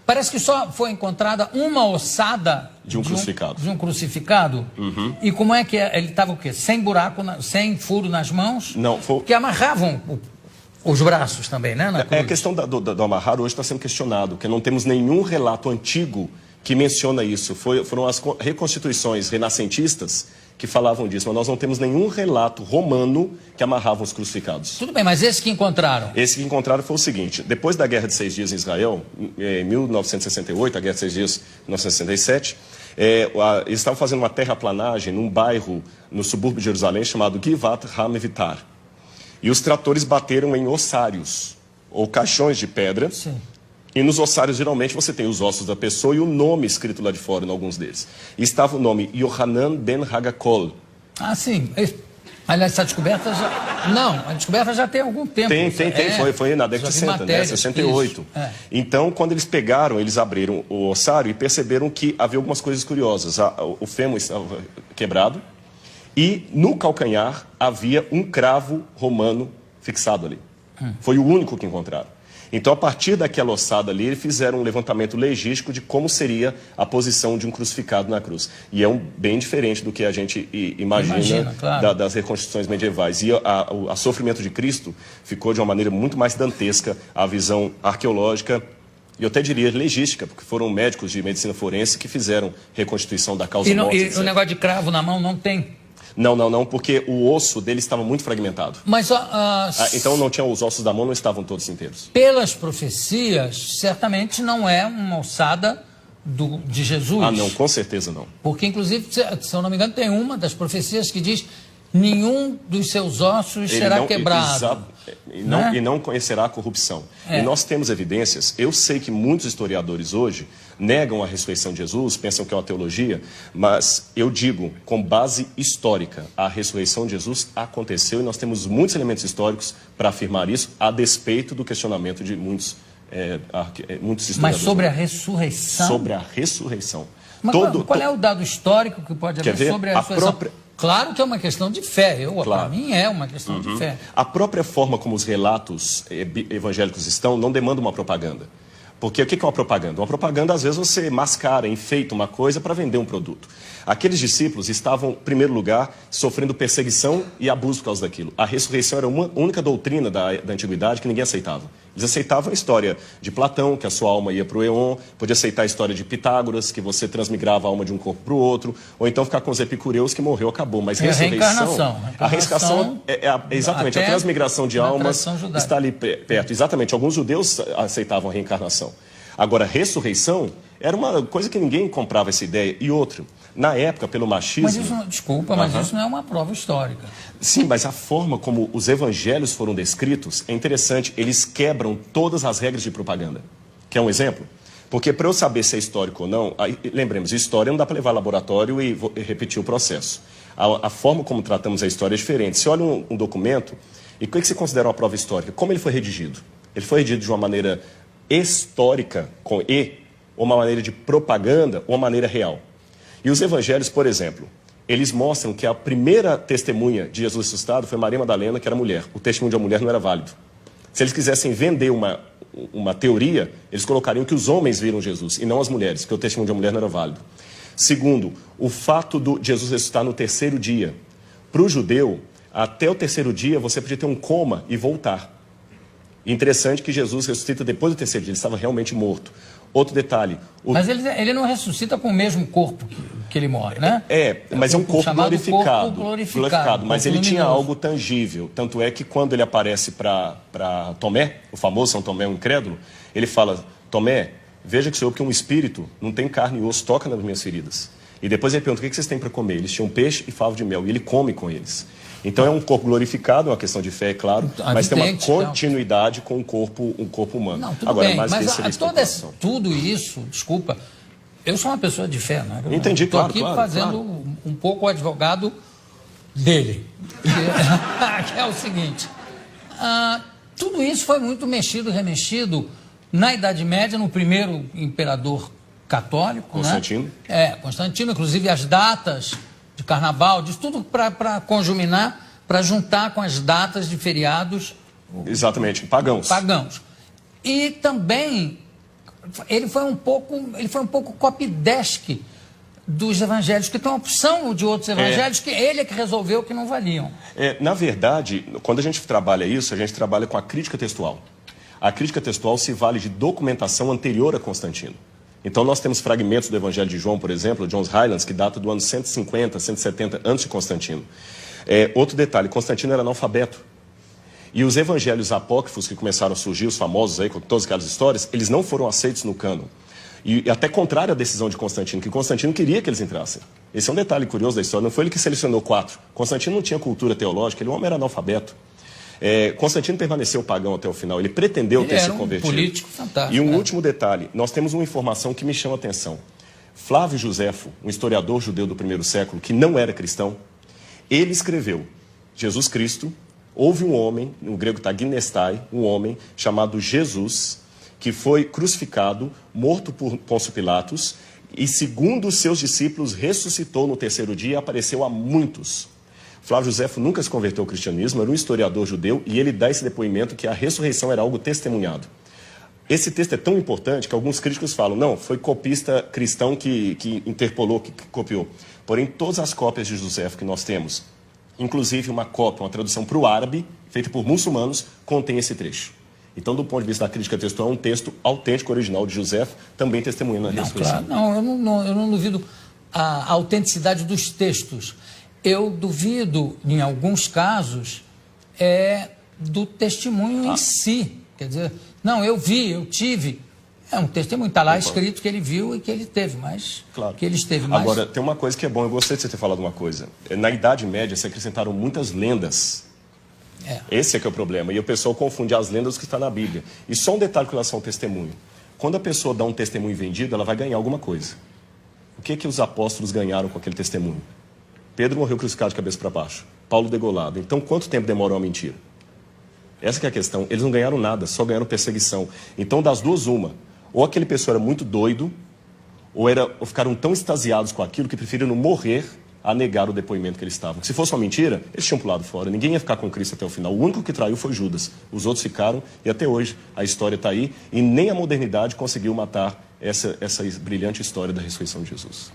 Parece que só foi encontrada uma ossada de um crucificado. De um crucificado? Uhum. E como é que ele estava o quê? Sem buraco, sem furo nas mãos? Não, foi... Que amarravam os braços também, né? A questão do amarrar hoje está sendo questionado, porque não temos nenhum relato antigo que menciona isso. Foram as reconstituições renascentistas que falavam disso, mas nós não temos nenhum relato romano que amarrava os crucificados. Tudo bem, mas esse que encontraram? Esse que encontraram foi o seguinte: depois da Guerra de 6 Dias em Israel, em 1968, a Guerra de 6 Dias em 1967, eles estavam fazendo uma terraplanagem num bairro no subúrbio de Jerusalém chamado Givat HaMevitar. E os tratores bateram em ossários, ou caixões de pedra. Sim. E nos ossários, geralmente, você tem os ossos da pessoa e o nome escrito lá de fora, em alguns deles. E estava o nome Yohanan ben Hagakol. Ah, sim. Aliás, essa descoberta já... Não, a descoberta já tem algum tempo. Tem. Foi na década de 60, né? 68. Então, quando eles pegaram, eles abriram o ossário e perceberam que havia algumas coisas curiosas. O fêmur estava quebrado e no calcanhar havia um cravo romano fixado ali. Foi o único que encontraram. Então, a partir daquela ossada ali, eles fizeram um levantamento legístico de como seria a posição de um crucificado na cruz. E é bem diferente do que a gente imagina claro. Das reconstruções medievais. E o sofrimento de Cristo ficou de uma maneira muito mais dantesca, a visão arqueológica e eu até diria legística, porque foram médicos de medicina forense que fizeram reconstituição da causa morte. E o negócio de cravo na mão não tem? Não, porque o osso dele estava muito fragmentado. Mas, então não tinha os ossos da mão, não estavam todos inteiros. Pelas profecias, certamente não é uma ossada de Jesus. Ah, não, com certeza não. Porque, inclusive, se eu não me engano, tem uma das profecias que diz: nenhum dos seus ossos será quebrado. E não conhecerá a corrupção. E nós temos evidências. Eu sei que muitos historiadores hoje negam a ressurreição de Jesus, pensam que é uma teologia, mas eu digo, com base histórica, a ressurreição de Jesus aconteceu e nós temos muitos elementos históricos para afirmar isso, a despeito do questionamento de muitos historiadores. Mas sobre a ressurreição? Sobre a ressurreição. Mas qual é o dado histórico que pode haver sobre a ressurreição? Claro que é uma questão de fé, para mim é uma questão de fé. A própria forma como os relatos evangélicos estão não demanda uma propaganda. Porque o que é uma propaganda? Uma propaganda, às vezes, você mascara, enfeita uma coisa para vender um produto. Aqueles discípulos estavam, em primeiro lugar, sofrendo perseguição e abuso por causa daquilo. A ressurreição era uma única doutrina da antiguidade que ninguém aceitava. Eles aceitavam a história de Platão, que a sua alma ia para o Éon, podia aceitar a história de Pitágoras, que você transmigrava a alma de um corpo para o outro, ou então ficar com os epicureus, que morreu, acabou. Mas ressurreição... A reencarnação é exatamente a transmigração de almas está ali perto. Exatamente, alguns judeus aceitavam a reencarnação. Agora, ressurreição era uma coisa que ninguém comprava essa ideia. E outra, na época, pelo machismo... Mas isso, desculpa, mas isso não é uma prova histórica. Sim, mas a forma como os evangelhos foram descritos é interessante. Eles quebram todas as regras de propaganda. Quer um exemplo? Porque para eu saber se é histórico ou não, lembremos, história não dá para levar ao laboratório e repetir o processo. A forma como tratamos a história é diferente. Você olha um documento, e o que você considera uma prova histórica? Como ele foi redigido? Ele foi redigido de uma maneira histórica, com E, ou uma maneira de propaganda, ou uma maneira real. E os evangelhos, por exemplo, eles mostram que a primeira testemunha de Jesus ressuscitado foi Maria Madalena, que era mulher. O testemunho de uma mulher não era válido. Se eles quisessem vender uma teoria, eles colocariam que os homens viram Jesus, e não as mulheres, porque o testemunho de uma mulher não era válido. Segundo, o fato de Jesus ressuscitar no terceiro dia. Para o judeu, até o terceiro dia, você podia ter um coma e voltar. Interessante que Jesus ressuscita depois do terceiro dia, ele estava realmente morto. Outro detalhe... Mas ele não ressuscita com o mesmo corpo que ele morre, né? Mas é um corpo glorificado. Glorificado, mas ele tinha algo tangível. Tanto é que quando ele aparece para Tomé, o famoso São Tomé, o incrédulo, ele fala: Tomé, veja que sou eu, que um espírito não tem carne e osso, toca nas minhas feridas. E depois ele pergunta: o que vocês têm para comer? Eles tinham peixe e favo de mel, e ele come com eles. Então é um corpo glorificado, é uma questão de fé, é claro, mas tem uma continuidade com um corpo humano. Não, tudo bem, mas tudo isso, desculpa, eu sou uma pessoa de fé, né? Entendi, claro. Estou aqui fazendo um pouco o advogado dele, que é o seguinte: tudo isso foi muito mexido, remexido na Idade Média, no primeiro imperador católico, Constantino. né? Constantino, inclusive as datas de carnaval, diz tudo para conjuminar, para juntar com as datas de feriados. Exatamente, pagãos. E também ele foi um pouco copydesk dos evangelhos, que tem uma opção de outros evangelhos que ele é que resolveu que não valiam. Na verdade, quando a gente trabalha isso, a gente trabalha com a crítica textual. A crítica textual se vale de documentação anterior a Constantino. Então, nós temos fragmentos do Evangelho de João, por exemplo, John's Highlands, que data do ano 150, 170 antes de Constantino. Outro detalhe, Constantino era analfabeto. E os evangelhos apócrifos que começaram a surgir, os famosos aí, com todas aquelas histórias, eles não foram aceitos no cânon. E até contrário à decisão de Constantino, que Constantino queria que eles entrassem. Esse é um detalhe curioso da história, não foi ele que selecionou 4. Constantino não tinha cultura teológica, ele era analfabeto. Constantino permaneceu pagão até o final, ele pretendeu ter se convertido. Um político fantástico. E um último detalhe, nós temos uma informação que me chama a atenção. Flávio Josefo, um historiador judeu do primeiro século, que não era cristão, ele escreveu: Jesus Cristo, houve um homem, no grego está ginestai, um homem chamado Jesus, que foi crucificado, morto por Pôncio Pilatos, e segundo os seus discípulos ressuscitou no terceiro dia e apareceu a muitos. Flávio Josefo nunca se converteu ao cristianismo, era um historiador judeu, e ele dá esse depoimento que a ressurreição era algo testemunhado. Esse texto é tão importante que alguns críticos falam, não, foi copista cristão que interpolou, que copiou. Porém, todas as cópias de Josefo que nós temos, inclusive uma cópia, uma tradução para o árabe, feita por muçulmanos, contém esse trecho. Então, do ponto de vista da crítica textual, é um texto autêntico, original de Josefo, também testemunhando a ressurreição. Claro, eu não duvido a autenticidade dos textos. Eu duvido, em alguns casos, do testemunho em si. Quer dizer, não, eu vi, eu tive. É um testemunho, está lá escrito que ele viu e que ele teve, mas claro. Que ele esteve mais... Agora, tem uma coisa que é bom, eu gostei de você ter falado uma coisa. Na Idade Média, se acrescentaram muitas lendas. Esse é que é o problema. E o pessoal confunde as lendas que está na Bíblia. E só um detalhe com relação ao testemunho. Quando a pessoa dá um testemunho vendido, ela vai ganhar alguma coisa. O que os apóstolos ganharam com aquele testemunho? Pedro morreu crucificado de cabeça para baixo. Paulo degolado. Então, quanto tempo demora uma mentira? Essa que é a questão. Eles não ganharam nada, só ganharam perseguição. Então, das duas, uma. Ou aquele pessoa era muito doido, ou ficaram tão extasiados com aquilo que preferiram morrer a negar o depoimento que eles estavam. Se fosse uma mentira, eles tinham pulado fora. Ninguém ia ficar com Cristo até o final. O único que traiu foi Judas. Os outros ficaram, e até hoje a história está aí, e nem a modernidade conseguiu matar essa brilhante história da ressurreição de Jesus.